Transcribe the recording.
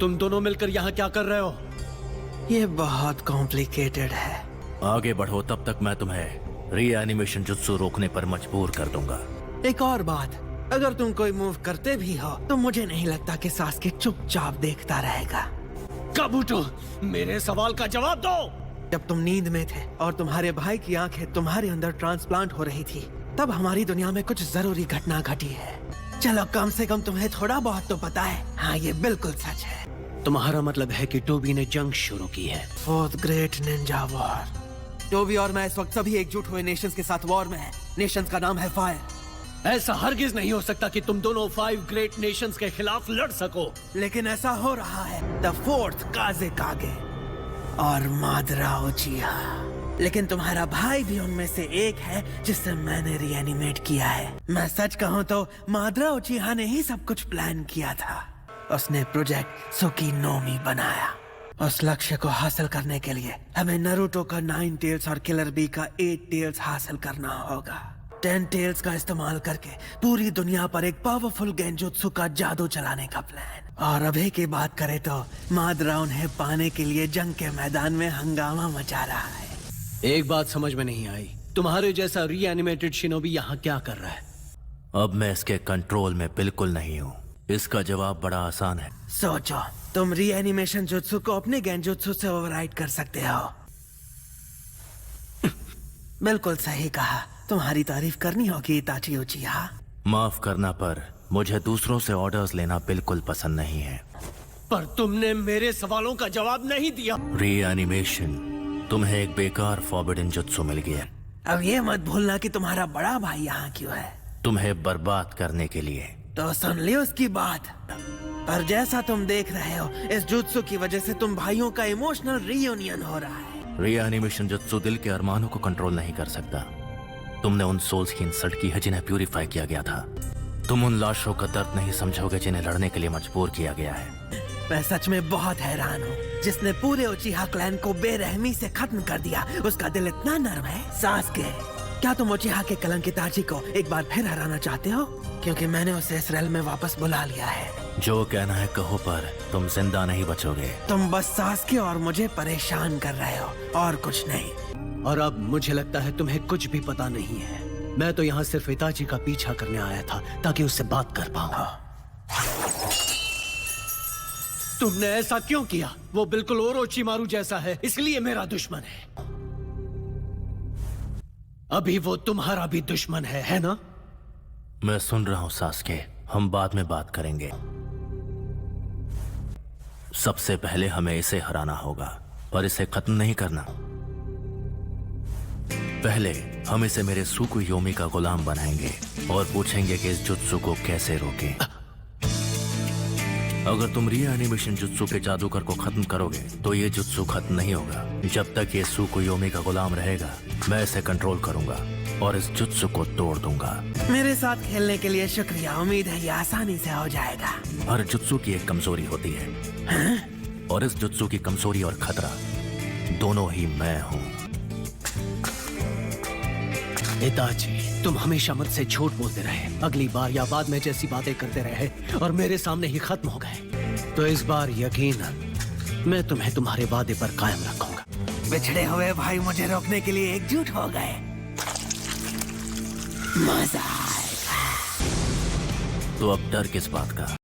तुम दोनों मिलकर यहाँ क्या कर रहे हो? ये बहुत कॉम्प्लिकेटेड है। आगे बढ़ो, तब तक मैं तुम्हें रीएनिमेशन जुत्सु रोकने पर मजबूर कर दूंगा। एक और बात, अगर तुम कोई मूव करते भी हो तो मुझे नहीं लगता कि सास्के चुपचाप देखता रहेगा। काबुटो, मेरे सवाल का जवाब दो। जब तुम नींद में थे और तुम्हारे भाई की आंखें तुम्हारे अंदर ट्रांसप्लांट हो रही थी, तब हमारी दुनिया में कुछ जरूरी घटना घटी है। चलो, कम से कम तुम्हें थोड़ा बहुत तो पता है। हाँ, ये बिल्कुल सच है। तुम्हारा मतलब है कि टोबी ने जंग शुरू की है? Fourth great ninja war. Tobi और मैं इस वक्त सभी एकजुट हुए नेशंस के साथ वॉर में हैं। नेशंस का नाम है फायर। ऐसा हरगिज नहीं हो सकता कि तुम दोनों 5 ग्रेट नेशंस के खिलाफ लड़ सको। लेकिन ऐसा हो रहा है। द फोर्थ काजे कागे और मादरा उचिहा। लेकिन तुम्हारा भाई भी उनमें से एक है जिसे मैंने रीएनिमेट किया है। मैं सच कहूँ तो मादरा उचिहा ने ही सब कुछ प्लान किया था। उसने प्रोजेक्ट सुकीनोमी बनाया। उस लक्ष्य को हासिल करने के लिए हमें नारुतो का 9 टेल्स और किलर बी का 8 टेल्स हासिल करना होगा। 10 टेल्स का इस्तेमाल करके पूरी दुनिया पर एक पावरफुल गेंजुत्सु का जादू चलाने का प्लान। और अभी की बात करें तो मादरा उन्हें पाने के लिए जंग के मैदान में हंगामा मचा रहा है। एक बात समझ में नहीं आई, तुम्हारे जैसा रीएनिमेटेड शिनोबी यहाँ क्या कर रहा है? अब मैं इसके कंट्रोल में बिल्कुल नहीं हूँ। इसका जवाब बड़ा आसान है। सोचो, तुम रीएनिमेशन जुत्सु को अपने गेंजुत्सु से ओवरराइड कर सकते हो। बिल्कुल सही कहा। तुम्हारी तारीफ करनी होगी इताची उचिहा। माफ करना, पर मुझे दूसरों से ऑर्डर्स लेना बिल्कुल पसंद नहीं है। पर तुमने मेरे सवालों का जवाब नहीं दिया। रीएनिमेशन, तुम्हें एक बेकार फॉरबिडन जुत्सु मिल गया। अब ये मत भूलना कि तुम्हारा बड़ा भाई यहाँ क्यों है। तुम्हें बर्बाद करने के लिए। तो सुन ली उसकी बात। पर जैसा तुम देख रहे हो, इस जुत्सु की वजह से तुम भाइयों का इमोशनल रीयूनियन हो रहा है। रीएनिमेशन जुत्सु दिल के अरमानों को कंट्रोल नहीं कर सकता। तुमने उन सोल्स की इंसल्ट की है जिन्हें प्यूरिफाई किया गया था। तुम उन लाशों का दर्द नहीं समझोगे जिन्हें लड़ने के लिए मजबूर किया गया है। मैं सच में बहुत हैरान हूँ। जिसने पूरे उचिहा क्लैन को बेरहमी से खत्म कर दिया, उसका दिल इतना नर्म है। सास्के, क्या तुम उचिहा के कलंकित आजी को एक बार फिर हराना चाहते हो? क्योंकि मैंने उसे इस रेल में वापस बुला लिया है। जो कहना है कहो, पर तुम जिंदा नहीं बचोगे। तुम बस सास्के और मुझे परेशान कर रहे हो, और कुछ नहीं। और अब मुझे लगता है तुम्हें कुछ भी पता नहीं है। मैं तो यहाँ सिर्फ इताची का पीछा करने आया था ताकि उससे बात कर पाऊँ। तुमने ऐसा क्यों किया? वो बिल्कुल ओरोचिमारू जैसा है, इसलिए मेरा दुश्मन है। अभी वो तुम्हारा भी दुश्मन है ना? मैं सुन रहा हूँ सास्के, हम बाद में बात करेंगे। सबसे पहले हमें इसे हराना होगा, पर इसे खत्म नहीं करना। पहले हम इसे मेरे सुकुयोमी का गुलाम बनाएंगे और पूछेंगे कि इस जुत्सु को कैसे रोकें। अगर तुम रीएनिमेशन जुत्सु के जादूगर को खत्म करोगे तो ये जुत्सु खत्म नहीं होगा। जब तक ये सुकुयोमी का गुलाम रहेगा, मैं इसे कंट्रोल करूंगा और इस जुत्सु को तोड़ दूंगा। मेरे साथ खेलने के लिए शुक्रिया। उम्मीद है ये आसानी से हो जाएगा। हर जुत्सु की एक कमजोरी होती है। और इस जुत्सु की कमजोरी और खतरा दोनों ही मैं हूँ। इताची, तुम हमेशा मुझसे झूठ बोलते रहे। अगली बार या बाद में जैसी बातें करते रहे और मेरे सामने ही खत्म हो गए। तो इस बार यकीनन मैं तुम्हें तुम्हारे वादे पर कायम रखूंगा। बिछड़े हुए भाई मुझे रोकने के लिए एकजुट हो गए। मजा आएगा। तो अब डर किस बात का?